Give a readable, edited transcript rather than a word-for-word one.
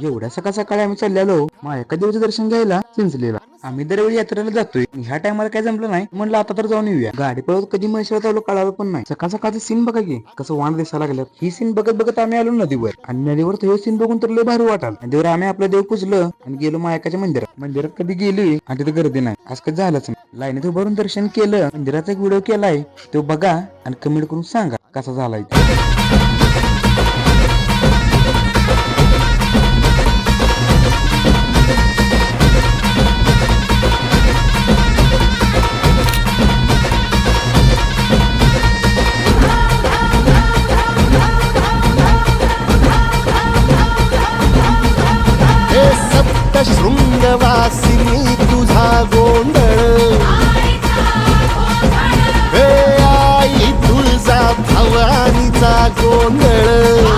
एवढ्या सकाळ सकाळी आम्ही चाललेलो मायका देवीचं दर्शन घ्यायला चिंचलीला. आम्ही दरवेळी यात्रेला जातोय, ह्या टायमाला काय जमलं नाही, म्हणलं आता तर जाऊन येऊया. गाडी पळवत कधी म्हैसला चालू कळालं पण नाही. सकाळ सकाळचं सीन बघा की कसं वाण दिसायला लागलं. ही सीन बघत बघत आम्ही आलो नदीवर, आणि नदीवर तो सीन बघून तर लय भारी वाटाल. नदीवर आम्ही आपलं देव पुजलं आणि गेलो मायकाच्या मंदिरात. मंदिरात कधी गेली आणि तिथे गर्दी नाही, आज कधी झालंच नाही. लाईनीत उभारून दर्शन केलं. मंदिराचा एक व्हिडिओ केलाय, तो बघा आणि कमेंट करून सांगा कसा झालाय. शृंगवासिनी तुझा गोंधळ, हे आई तुळजा भवानीचा गोंधळ.